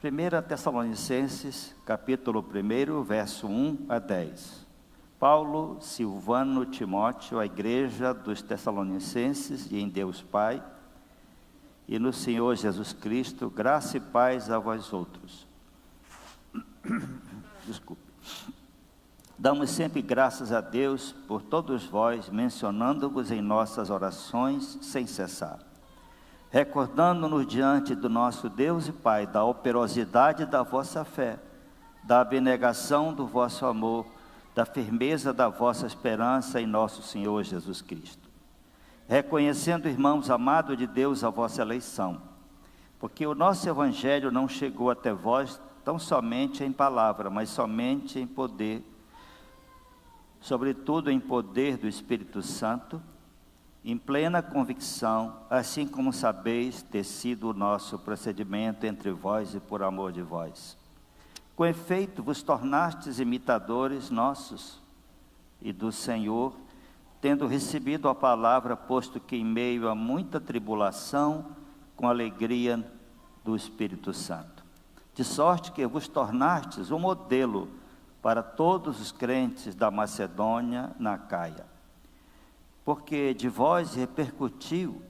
1 Tessalonicenses, capítulo 1, verso 1 a 10. Paulo, Silvano, Timóteo, a igreja dos Tessalonicenses e em Deus Pai, e no Senhor Jesus Cristo, graça e paz a vós outros. Desculpe. Damos sempre graças a Deus por todos vós, mencionando-vos em nossas orações sem cessar, recordando-nos diante do nosso Deus e Pai da operosidade da vossa fé, da abnegação do vosso amor, da firmeza da vossa esperança em nosso Senhor Jesus Cristo. Reconhecendo, irmãos amados de Deus, a vossa eleição, porque o nosso Evangelho não chegou até vós tão somente em palavra, mas somente em poder, sobretudo em poder do Espírito Santo, em plena convicção, assim como sabeis ter sido o nosso procedimento entre vós e por amor de vós. Com efeito, vos tornastes imitadores nossos e do Senhor, tendo recebido a palavra, posto que em meio a muita tribulação, com alegria do Espírito Santo. De sorte que vos tornastes um modelo para todos os crentes da Macedônia na Acaia. Porque de vós repercutiu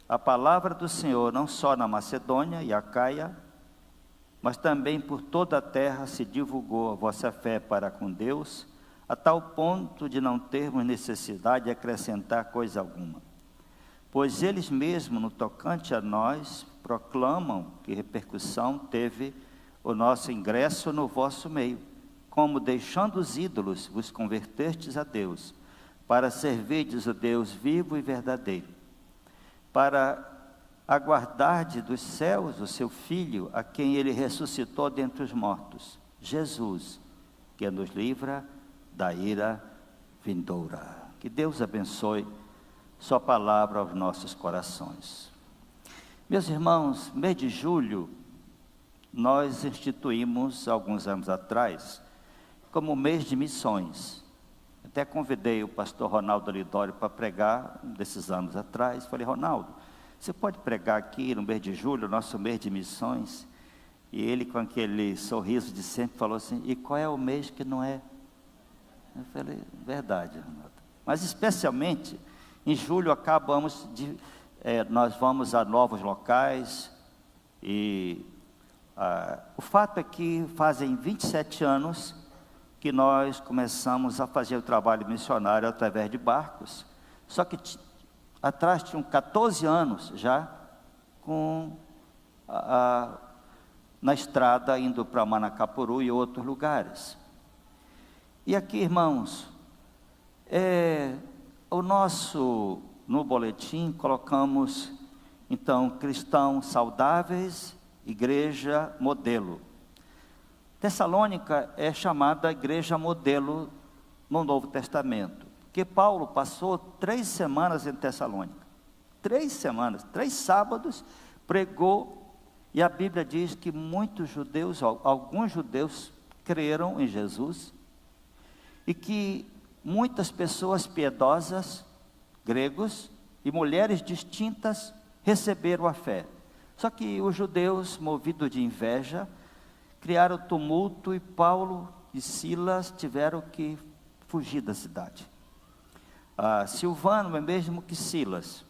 a palavra do Senhor, não só na Macedônia e Acaia, mas também por toda a terra se divulgou a vossa fé para com Deus, a tal ponto de não termos necessidade de acrescentar coisa alguma. Pois eles mesmos, no tocante a nós, proclamam que repercussão teve o nosso ingresso no vosso meio, como deixando os ídolos vos convertestes a Deus, para servirdes o Deus vivo e verdadeiro, para aguardardes dos céus o seu Filho, a quem ele ressuscitou dentre os mortos, Jesus, que nos livra da ira vindoura. Que Deus abençoe sua palavra aos nossos corações. Meus irmãos, mês de julho, nós instituímos, alguns anos atrás, como mês de missões. Até convidei o pastor Ronaldo Lidório para pregar, desses anos atrás. Falei: Ronaldo, você pode pregar aqui no mês de julho, nosso mês de missões? E ele, com aquele sorriso de sempre, falou assim: e qual é o mês que não é? Eu falei: verdade, Ronaldo. Mas especialmente, em julho nós vamos a novos locais, e o fato é que fazem 27 anos que nós começamos a fazer o trabalho missionário através de barcos, só que atrás tinham 14 anos já na estrada indo para Manacapuru e outros lugares. E aqui, irmãos, no boletim colocamos, então, cristãos saudáveis, igreja modelo. Tessalônica é chamada igreja modelo no Novo Testamento, porque Paulo passou 3 semanas em Tessalônica, 3 semanas, 3 sábados, pregou, e a Bíblia diz que alguns judeus creram em Jesus, e que muitas pessoas piedosas, gregos e mulheres distintas, receberam a fé. Só que os judeus, movidos de inveja, criaram tumulto, e Paulo e Silas tiveram que fugir da cidade. Silvano é mesmo que Silas.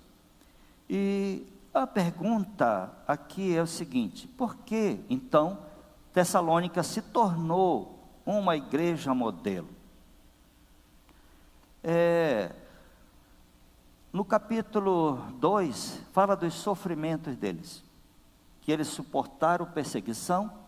E a pergunta aqui é o seguinte: por que então Tessalônica se tornou uma igreja modelo? No capítulo 2, fala dos sofrimentos deles, que eles suportaram perseguição.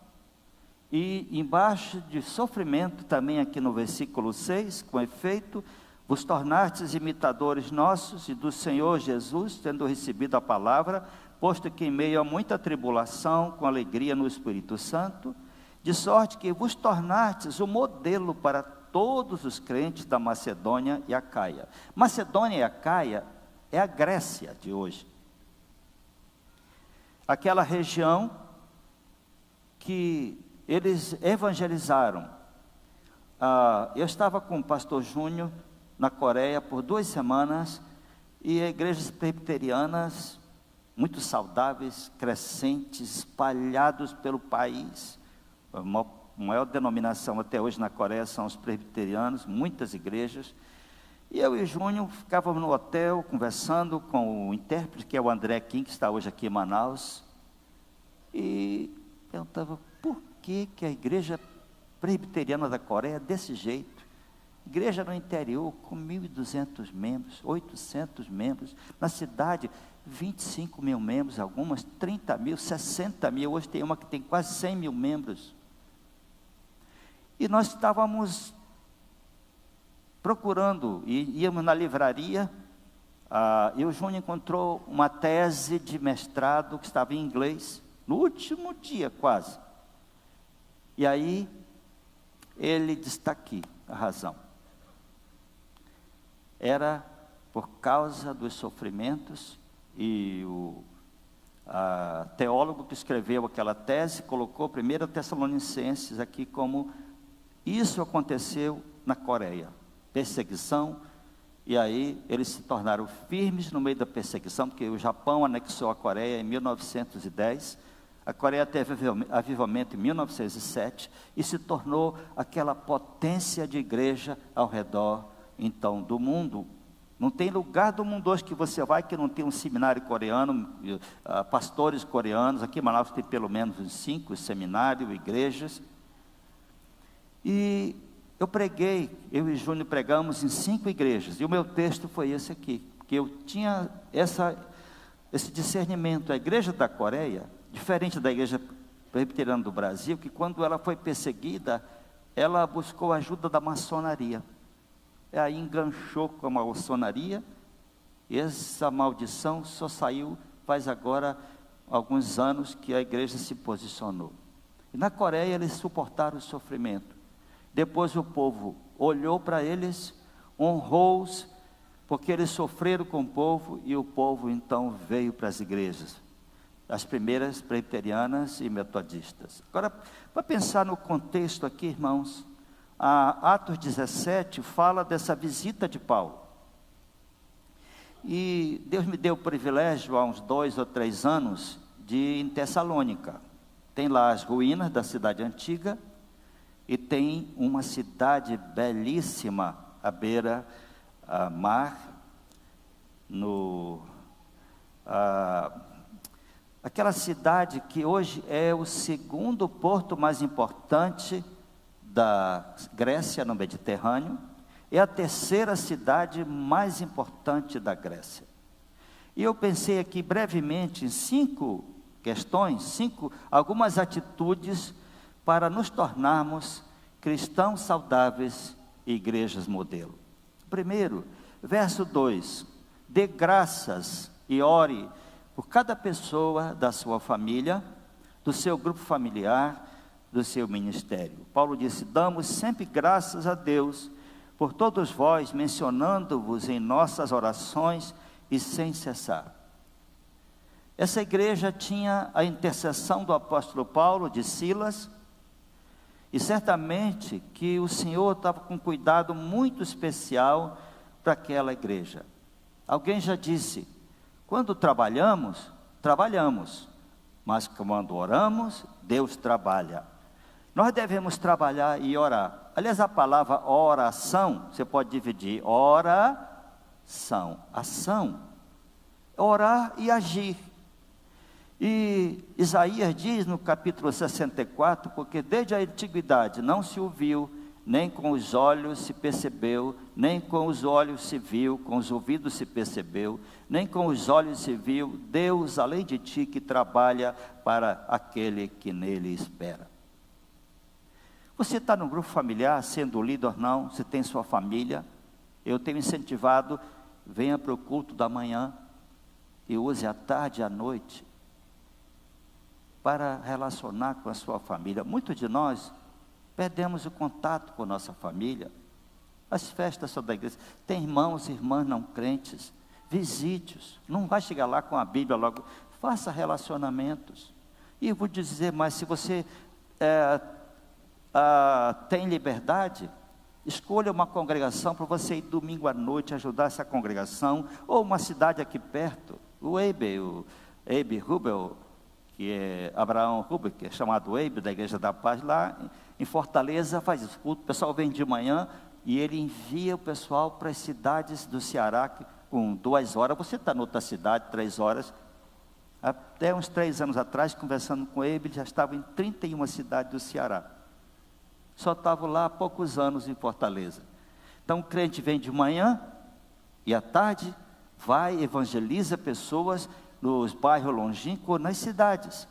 E embaixo de sofrimento, também aqui no versículo 6, com efeito, vos tornastes imitadores nossos e do Senhor Jesus, tendo recebido a palavra, posto que em meio a muita tribulação, com alegria no Espírito Santo, de sorte que vos tornastes o modelo para todos os crentes da Macedônia e Acaia. Macedônia e Acaia é a Grécia de hoje. Aquela região que eles evangelizaram. Eu estava com o pastor Júnior na Coreia por 2 semanas, e igrejas presbiterianas muito saudáveis, crescentes, espalhados pelo país. A maior denominação até hoje na Coreia são os presbiterianos, muitas igrejas. E eu e o Júnior ficávamos no hotel, conversando com o intérprete, que é o André Kim, que está hoje aqui em Manaus. E perguntava, por que a igreja presbiteriana da Coreia é desse jeito? Igreja no interior, com 1.200 membros, 800 membros. Na cidade, 25 mil membros, algumas 30 mil, 60 mil. Hoje tem uma que tem quase 100 mil membros. E nós estávamos procurando, e íamos na livraria, e o Júnior encontrou uma tese de mestrado que estava em inglês, no último dia quase. E aí, ele disse, aqui a razão. Era por causa dos sofrimentos, e o teólogo que escreveu aquela tese, colocou 1 Tessalonicenses aqui como, isso aconteceu na Coreia, perseguição, e aí eles se tornaram firmes no meio da perseguição, porque o Japão anexou a Coreia em 1910, a Coreia teve avivamento em 1907, e se tornou aquela potência de igreja ao redor, então, do mundo. Não tem lugar do mundo hoje que você vai que não tem um seminário coreano, pastores coreanos. Aqui em Manaus tem pelo menos uns 5 seminários, igrejas. E eu preguei, eu e Júnior pregamos em 5 igrejas, e o meu texto foi esse aqui, porque eu tinha esse discernimento. A igreja da Coreia, diferente da igreja presbiteriana do Brasil, que quando ela foi perseguida, ela buscou a ajuda da maçonaria. E aí enganchou com a maçonaria, e essa maldição só saiu faz agora alguns anos que a igreja se posicionou. E na Coreia eles suportaram o sofrimento. Depois o povo olhou para eles, honrou-os, porque eles sofreram com o povo, e o povo então veio para as igrejas, as primeiras presbiterianas e metodistas. Agora, para pensar no contexto aqui, irmãos, Atos 17 fala dessa visita de Paulo. E Deus me deu o privilégio, há uns 2 ou 3 anos, de ir em Tessalônica. Tem lá as ruínas da cidade antiga, e tem uma cidade belíssima, à beira mar, aquela cidade que hoje é o 2º porto mais importante da Grécia, no Mediterrâneo, é a 3ª cidade mais importante da Grécia. E eu pensei aqui brevemente em 5 questões, algumas atitudes para nos tornarmos cristãos saudáveis e igrejas modelo. Primeiro, verso 2, dê graças e ore por cada pessoa da sua família, do seu grupo familiar, do seu ministério. Paulo disse, damos sempre graças a Deus por todos vós, mencionando-vos em nossas orações e sem cessar. Essa igreja tinha a intercessão do apóstolo Paulo, de Silas, e certamente que o Senhor estava com cuidado muito especial para aquela igreja. Alguém já disse, quando trabalhamos, mas quando oramos, Deus trabalha. Nós devemos trabalhar e orar. Aliás, a palavra oração, você pode dividir, oração, ação, orar e agir. E Isaías diz no capítulo 64, porque desde a antiguidade não se ouviu, nem com os olhos se percebeu, nem com os olhos se viu, com os ouvidos se percebeu, nem com os olhos se viu, Deus além de ti que trabalha para aquele que nele espera. Você está no grupo familiar, sendo líder ou não, você tem sua família, eu tenho incentivado, venha para o culto da manhã, e use a tarde e a noite, para relacionar com a sua família. Muitos de nós perdemos o contato com nossa família. As festas são da igreja. Tem irmãos e irmãs não crentes. Visite-os. Não vai chegar lá com a Bíblia logo. Faça relacionamentos. E eu vou dizer mais, se você tem liberdade, escolha uma congregação para você ir domingo à noite ajudar essa congregação, ou uma cidade aqui perto, o Eibe, Abe Rubel, que é Abraão Rubel, que é chamado Abe, da Igreja da Paz, lá em Fortaleza, faz isso. O pessoal vem de manhã e ele envia o pessoal para as cidades do Ceará, que com 2 horas, você está em outra cidade, 3 horas. Até uns 3 anos atrás, conversando com ele, já estava em 31 cidades do Ceará. Só estava lá há poucos anos em Fortaleza. Então o crente vem de manhã e à tarde vai, evangeliza pessoas nos bairros longínquos, nas cidades.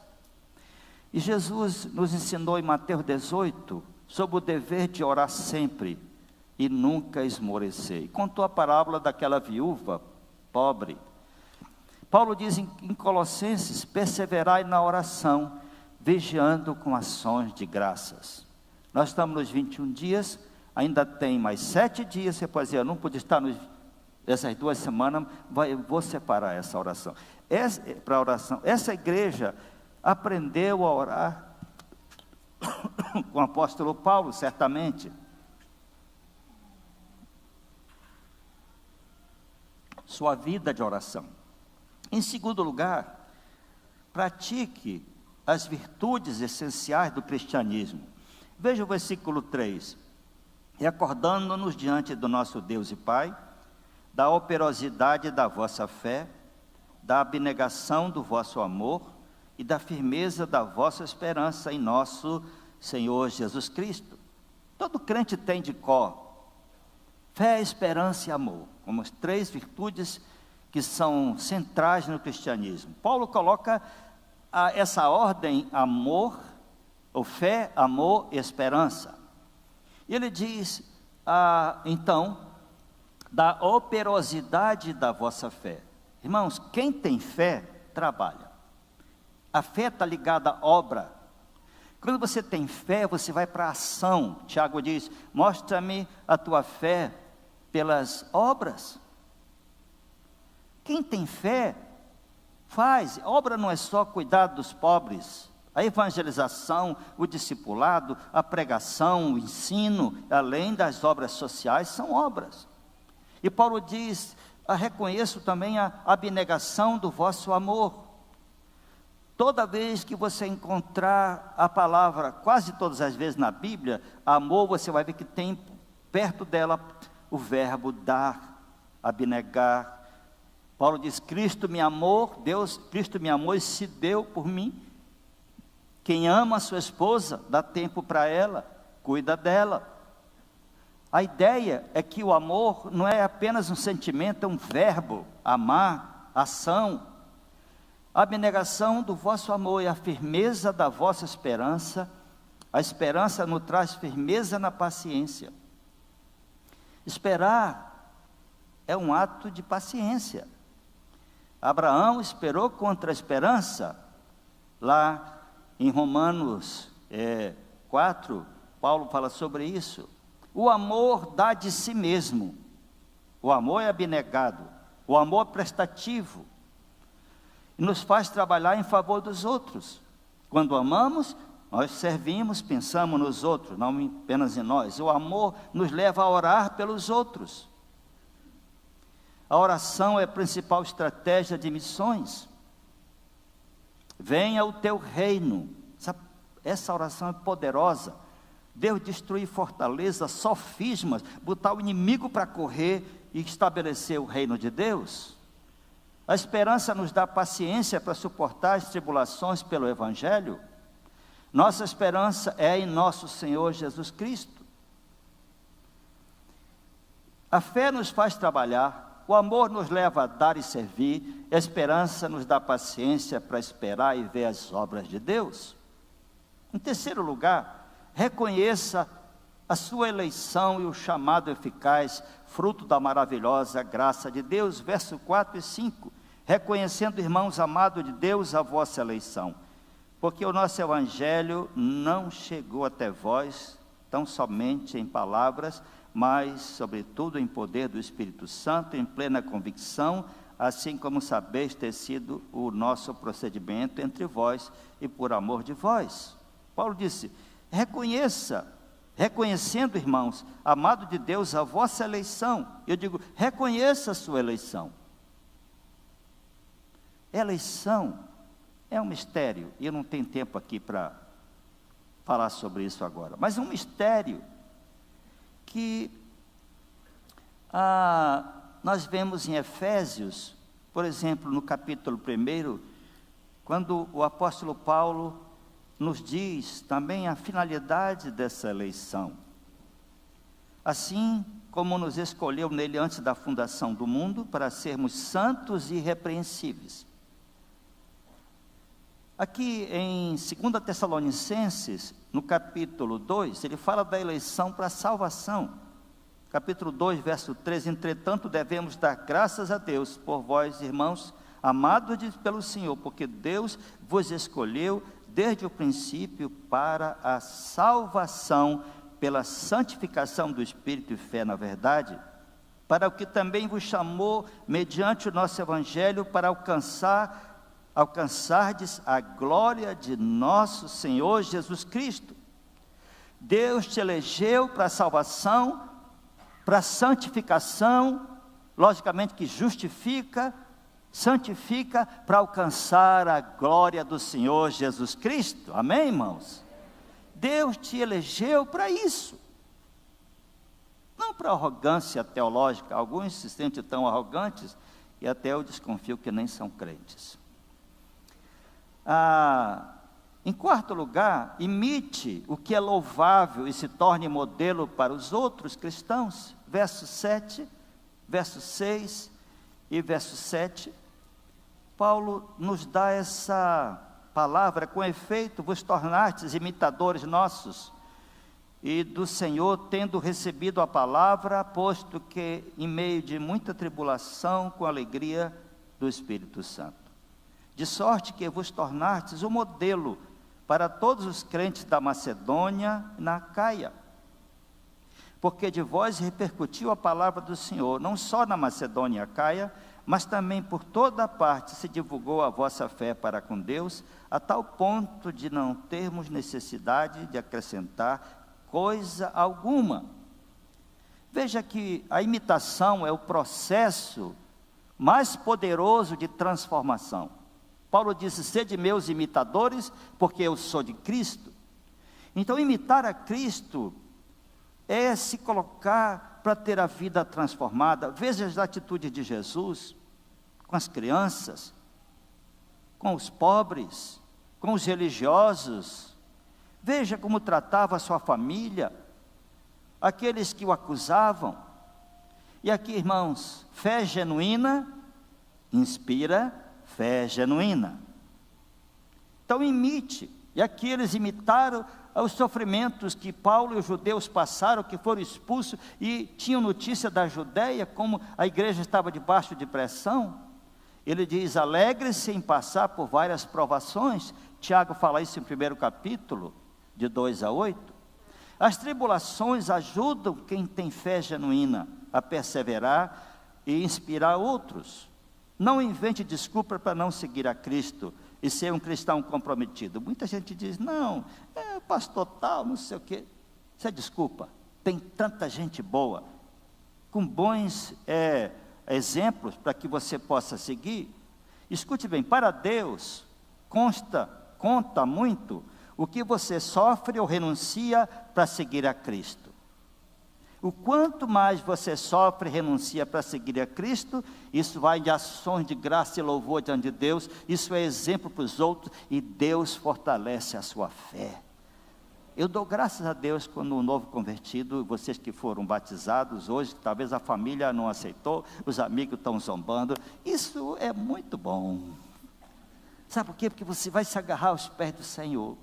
E Jesus nos ensinou em Mateus 18 sobre o dever de orar sempre e nunca esmorecer. E contou a parábola daquela viúva pobre. Paulo diz em Colossenses: perseverai na oração, vigiando com ações de graças. Nós estamos nos 21 dias, ainda tem mais 7 dias. Você pode dizer: eu não pude estar essas 2 semanas, vou separar essa oração. Para a oração. Essa igreja aprendeu a orar com o apóstolo Paulo, certamente. Sua vida de oração. Em segundo lugar, pratique as virtudes essenciais do cristianismo. Veja o versículo 3. Recordando-nos diante do nosso Deus e Pai, da operosidade da vossa fé, da abnegação do vosso amor e da firmeza da vossa esperança em nosso Senhor Jesus Cristo. Todo crente tem de cor fé, esperança e amor, como as 3 virtudes que são centrais no cristianismo. Paulo coloca essa ordem: amor, ou fé, amor e esperança. E ele diz, então, da operosidade da vossa fé. Irmãos, quem tem fé, trabalha. A fé está ligada à obra. Quando você tem fé, você vai para a ação. Tiago diz: mostra-me a tua fé pelas obras. Quem tem fé, faz. Obra não é só cuidar dos pobres. A evangelização, o discipulado, a pregação, o ensino, além das obras sociais, são obras. E Paulo diz: reconheço também a abnegação do vosso amor. Toda vez que você encontrar a palavra, quase todas as vezes na Bíblia, amor, você vai ver que tem perto dela o verbo dar, abnegar. Paulo diz: Cristo me amou, Cristo me amou e se deu por mim. Quem ama a sua esposa, dá tempo para ela, cuida dela. A ideia é que o amor não é apenas um sentimento, é um verbo, amar, ação. A abnegação do vosso amor e a firmeza da vossa esperança. A esperança nos traz firmeza na paciência. Esperar é um ato de paciência. Abraão esperou contra a esperança. Lá em Romanos 4, Paulo fala sobre isso. O amor dá de si mesmo. O amor é abnegado. O amor é prestativo. E nos faz trabalhar em favor dos outros. Quando amamos, nós servimos, pensamos nos outros, não apenas em nós. O amor nos leva a orar pelos outros. A oração é a principal estratégia de missões. Venha o teu reino. Essa oração é poderosa. Deus destruir fortalezas, sofismas, botar o inimigo para correr e estabelecer o reino de Deus. A esperança nos dá paciência para suportar as tribulações pelo Evangelho. Nossa esperança é em nosso Senhor Jesus Cristo. A fé nos faz trabalhar, o amor nos leva a dar e servir, a esperança nos dá paciência para esperar e ver as obras de Deus. Em terceiro lugar, reconheça a sua eleição e o chamado eficaz, fruto da maravilhosa graça de Deus. Verso 4 e 5. Reconhecendo, irmãos amados de Deus, a vossa eleição. Porque o nosso evangelho não chegou até vós, tão somente em palavras, mas, sobretudo, em poder do Espírito Santo, em plena convicção, assim como sabeis ter sido o nosso procedimento entre vós e por amor de vós. Paulo disse: reconhecendo, irmãos, amado de Deus, a vossa eleição. Eu digo, reconheça a sua eleição. Eleição é um mistério, e eu não tenho tempo aqui para falar sobre isso agora, mas um mistério que nós vemos em Efésios, por exemplo, no capítulo 1, quando o apóstolo Paulo nos diz também a finalidade dessa eleição. Assim como nos escolheu nele antes da fundação do mundo, para sermos santos e irrepreensíveis. Aqui em 2 Tessalonicenses, no capítulo 2, ele fala da eleição para a salvação. Capítulo 2, verso 13, entretanto devemos dar graças a Deus por vós, irmãos, amados pelo Senhor, porque Deus vos escolheu desde o princípio para a salvação, pela santificação do Espírito e fé na verdade, para o que também vos chamou, mediante o nosso Evangelho, para alcançardes a glória de nosso Senhor Jesus Cristo. Deus te elegeu para a salvação, para a santificação, logicamente que justifica, santifica, para alcançar a glória do Senhor Jesus Cristo. Amém, irmãos? Deus te elegeu para isso, não para arrogância teológica. Alguns se sentem tão arrogantes, e até eu desconfio que nem são crentes. Em quarto lugar, imite o que é louvável e se torne modelo para os outros cristãos. Verso 7, verso 6 e verso 7, Paulo nos dá essa palavra: com efeito vos tornastes imitadores nossos e do Senhor, tendo recebido a palavra, posto que em meio de muita tribulação, com alegria do Espírito Santo. De sorte que vos tornastes o modelo para todos os crentes da Macedônia e na Acaia. Porque de vós repercutiu a palavra do Senhor, não só na Macedônia e Acaia, mas também por toda parte se divulgou a vossa fé para com Deus, a tal ponto de não termos necessidade de acrescentar coisa alguma. Veja que a imitação é o processo mais poderoso de transformação. Paulo disse: sede meus imitadores, porque eu sou de Cristo. Então, imitar a Cristo é se colocar para ter a vida transformada. Veja as atitudes de Jesus com as crianças, com os pobres, com os religiosos. Veja como tratava a sua família, aqueles que o acusavam. E aqui, irmãos, fé genuína inspira fé genuína. Então imite. E aqui eles imitaram os sofrimentos que Paulo e os judeus passaram, que foram expulsos e tinham notícia da Judeia, como a igreja estava debaixo de pressão. Ele diz: alegre-se em passar por várias provações. Tiago fala isso em 1º capítulo, de 2 a 8. As tribulações ajudam quem tem fé genuína a perseverar e inspirar outros. Não invente desculpa para não seguir a Cristo e ser um cristão comprometido. Muita gente diz: não, pastor tal, não sei o quê. Isso é desculpa. Tem tanta gente boa, com bons exemplos para que você possa seguir. Escute bem, para Deus conta muito o que você sofre ou renuncia para seguir a Cristo. O quanto mais você sofre e renuncia para seguir a Cristo, isso vai de ações de graça e louvor diante de Deus, isso é exemplo para os outros, e Deus fortalece a sua fé. Eu dou graças a Deus quando um novo convertido, vocês que foram batizados hoje, talvez a família não aceitou, os amigos estão zombando, isso é muito bom. Sabe por quê? Porque você vai se agarrar aos pés do Senhor,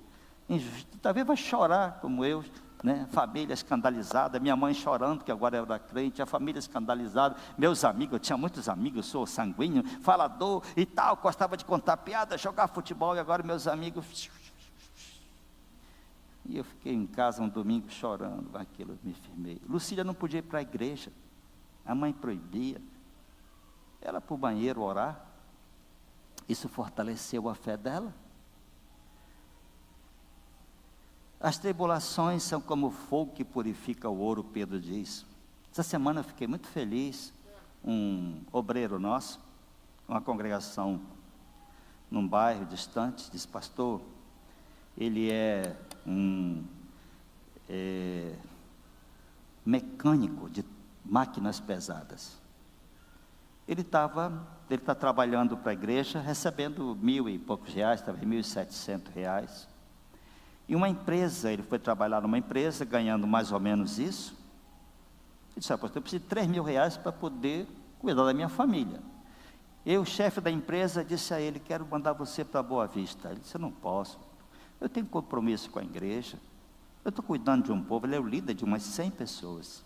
talvez vai chorar como eu, né? Família escandalizada, minha mãe chorando que agora era crente, a família escandalizada, meus amigos, eu tinha muitos amigos, sou sanguíneo, falador e tal, gostava de contar piada, jogar futebol, e agora meus amigos, e eu fiquei em casa um domingo chorando, aquilo me firmei. Lucília não podia ir para a igreja, a mãe proibia, ela para o banheiro orar, isso fortaleceu a fé dela. As tribulações são como fogo que purifica o ouro, Pedro diz. Essa semana eu fiquei muito feliz, um obreiro nosso, uma congregação num bairro distante, disse: pastor, ele é um mecânico de máquinas pesadas. Ele está trabalhando para a igreja, recebendo 1.000 e poucos reais, talvez R$ 1.700. E uma empresa, ele foi trabalhar numa empresa, ganhando mais ou menos isso. Ele disse: pastor, eu preciso de R$ 3.000 para poder cuidar da minha família. E o chefe da empresa disse a ele: quero mandar você para Boa Vista. Ele disse: eu não posso, eu tenho compromisso com a igreja, eu estou cuidando de um povo. Ele é o líder de umas 100 pessoas,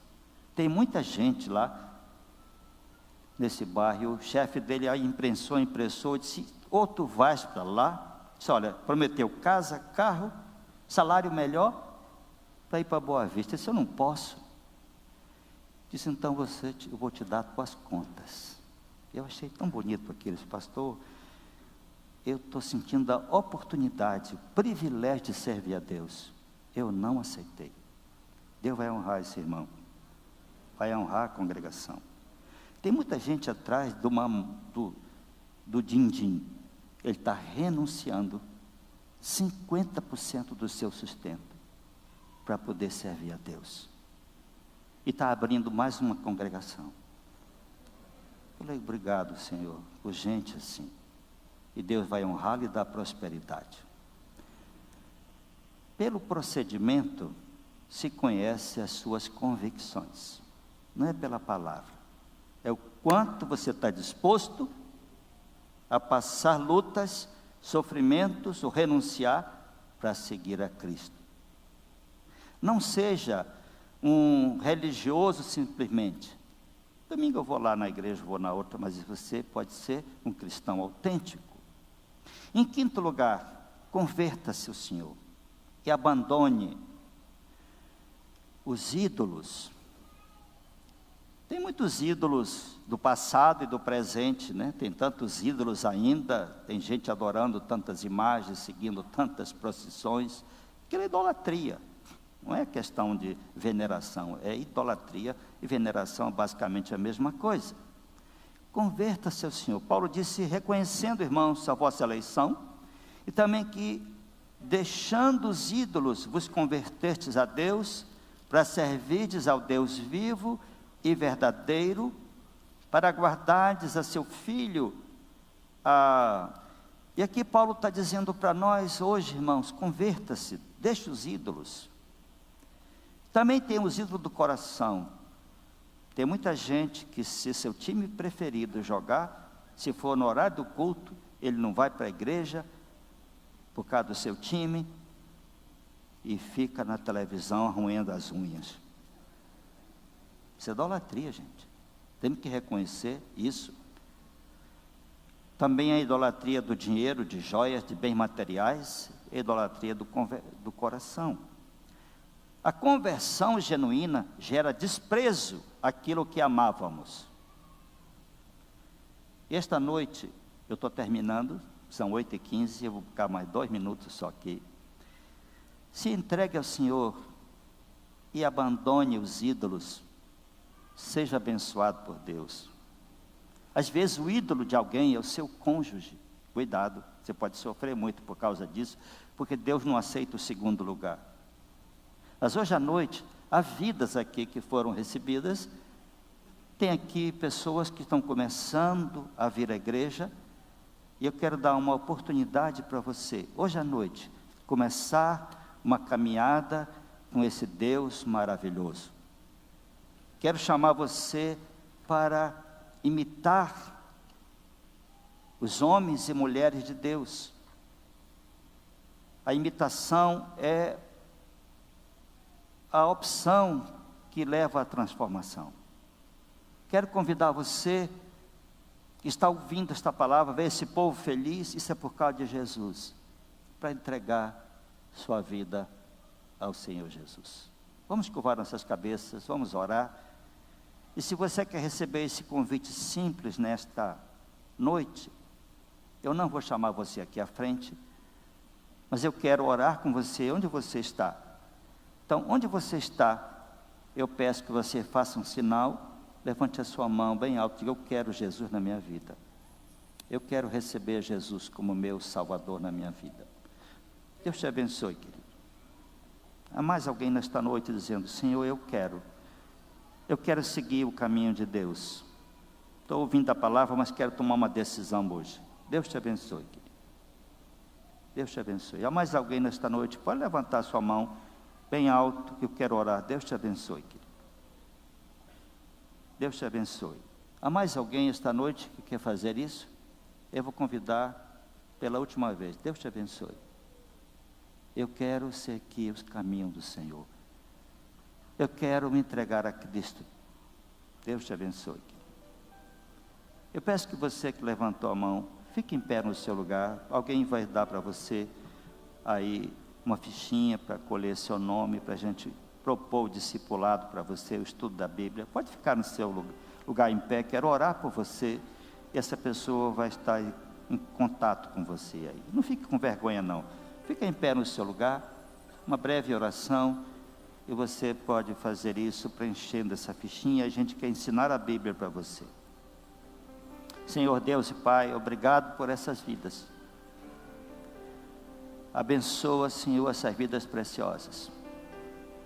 tem muita gente lá nesse bairro. O chefe dele aí imprensou, disse: ou tu vais para lá, disse: olha, prometeu casa, carro, salário melhor, para ir para Boa Vista. Ele disse: eu não posso. Disse: então eu vou te dar tuas contas. Eu achei tão bonito aquilo. Disse: pastor, eu estou sentindo a oportunidade, o privilégio de servir a Deus. Eu não aceitei. Deus vai honrar esse irmão, vai honrar a congregação. Tem muita gente atrás do din-din. Ele está renunciando 50% do seu sustento para poder servir a Deus. E está abrindo mais uma congregação. Eu falei: obrigado, Senhor, por gente assim. E Deus vai honrá-lo e dar prosperidade. Pelo procedimento se conhece as suas convicções. Não é pela palavra. É o quanto você está disposto a passar lutas, sofrimentos ou renunciar para seguir a Cristo. Não seja um religioso simplesmente. Domingo eu vou lá na igreja, vou na outra, mas você pode ser um cristão autêntico. Em quinto lugar, converta-se ao Senhor e abandone os ídolos. Tem muitos ídolos do passado e do presente, né? Tem tantos ídolos ainda, tem gente adorando tantas imagens, seguindo tantas procissões. Aquilo é idolatria, não é questão de veneração, é idolatria, e veneração é basicamente a mesma coisa. Converta-se ao Senhor. Paulo disse: reconhecendo, irmãos, a vossa eleição, e também que, deixando os ídolos, vos convertestes a Deus, para servirdes ao Deus vivo e verdadeiro, para guardardes a seu Filho. E aqui Paulo está dizendo para nós hoje, irmãos: converta-se, deixe os ídolos. Também tem os ídolos do coração. Tem muita gente que, se seu time preferido jogar, se for no horário do culto, ele não vai para a igreja por causa do seu time, e fica na televisão roendo as unhas. Isso é idolatria, gente. Temos que reconhecer isso. Também a idolatria do dinheiro, de joias, de bens materiais, a idolatria do coração. A conversão genuína gera desprezo àquilo que amávamos. Esta noite, eu estou terminando, são 8h15, eu vou ficar mais 2 minutos só aqui. Se entregue ao Senhor e abandone os ídolos. Seja abençoado por Deus. Às vezes o ídolo de alguém é o seu cônjuge. Cuidado, você pode sofrer muito por causa disso, porque Deus não aceita o segundo lugar. Mas hoje à noite, há vidas aqui que foram recebidas. Tem aqui pessoas que estão começando a vir à igreja, e eu quero dar uma oportunidade para você, hoje à noite, começar uma caminhada com esse Deus maravilhoso. Quero chamar você para imitar os homens e mulheres de Deus. A imitação é a opção que leva à transformação. Quero convidar você que está ouvindo esta palavra, ver esse povo feliz, isso é por causa de Jesus, para entregar sua vida ao Senhor Jesus. Vamos curvar nossas cabeças, vamos orar. E se você quer receber esse convite simples nesta noite, eu não vou chamar você aqui à frente, mas eu quero orar com você onde você está. Então, onde você está, eu peço que você faça um sinal, levante a sua mão bem alto e diga: eu quero Jesus na minha vida. Eu quero receber Jesus como meu Salvador na minha vida. Deus te abençoe, querido. Há mais alguém nesta noite dizendo: Senhor, eu quero seguir o caminho de Deus. Estou ouvindo a palavra, mas quero tomar uma decisão hoje. Deus te abençoe, querido. Deus te abençoe. Há mais alguém nesta noite? Pode levantar sua mão bem alto, que eu quero orar. Deus te abençoe, querido. Deus te abençoe. Há mais alguém esta noite que quer fazer isso? Eu vou convidar pela última vez. Deus te abençoe. Eu quero seguir os caminhos do Senhor. Eu quero me entregar a Cristo. Deus te abençoe. Eu peço que você que levantou a mão, fique em pé no seu lugar. Alguém vai dar para você aí uma fichinha para colher seu nome, para a gente propor o discipulado para você, o estudo da Bíblia. Pode ficar no seu lugar em pé. Quero orar por você. E essa pessoa vai estar em contato com você aí. Não fique com vergonha, não. Fica em pé no seu lugar, uma breve oração, e você pode fazer isso preenchendo essa fichinha. A gente quer ensinar a Bíblia para você. Senhor Deus e Pai, obrigado por essas vidas. Abençoa, Senhor, essas vidas preciosas.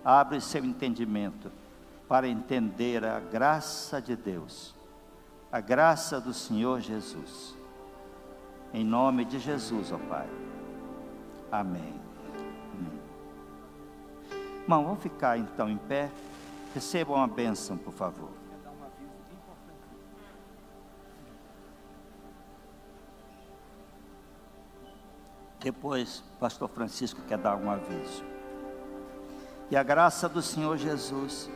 Abre seu entendimento para entender a graça de Deus, a graça do Senhor Jesus. Em nome de Jesus, ó Pai. Amém. Amém. Irmão, vamos ficar então em pé. Recebam uma bênção, por favor. Depois, pastor Francisco quer dar um aviso. Que a graça do Senhor Jesus,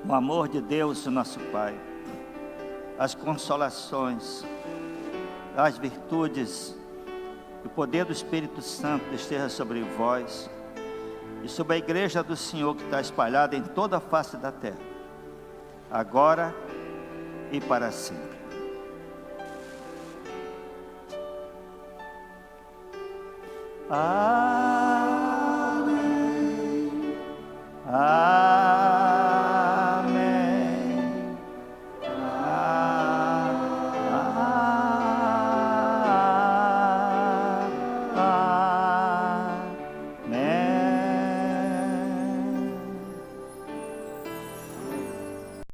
o amor de Deus, o nosso Pai, as consolações, as virtudes, o poder do Espírito Santo esteja sobre vós e sobre a igreja do Senhor que está espalhada em toda a face da terra, agora e para sempre. Ah.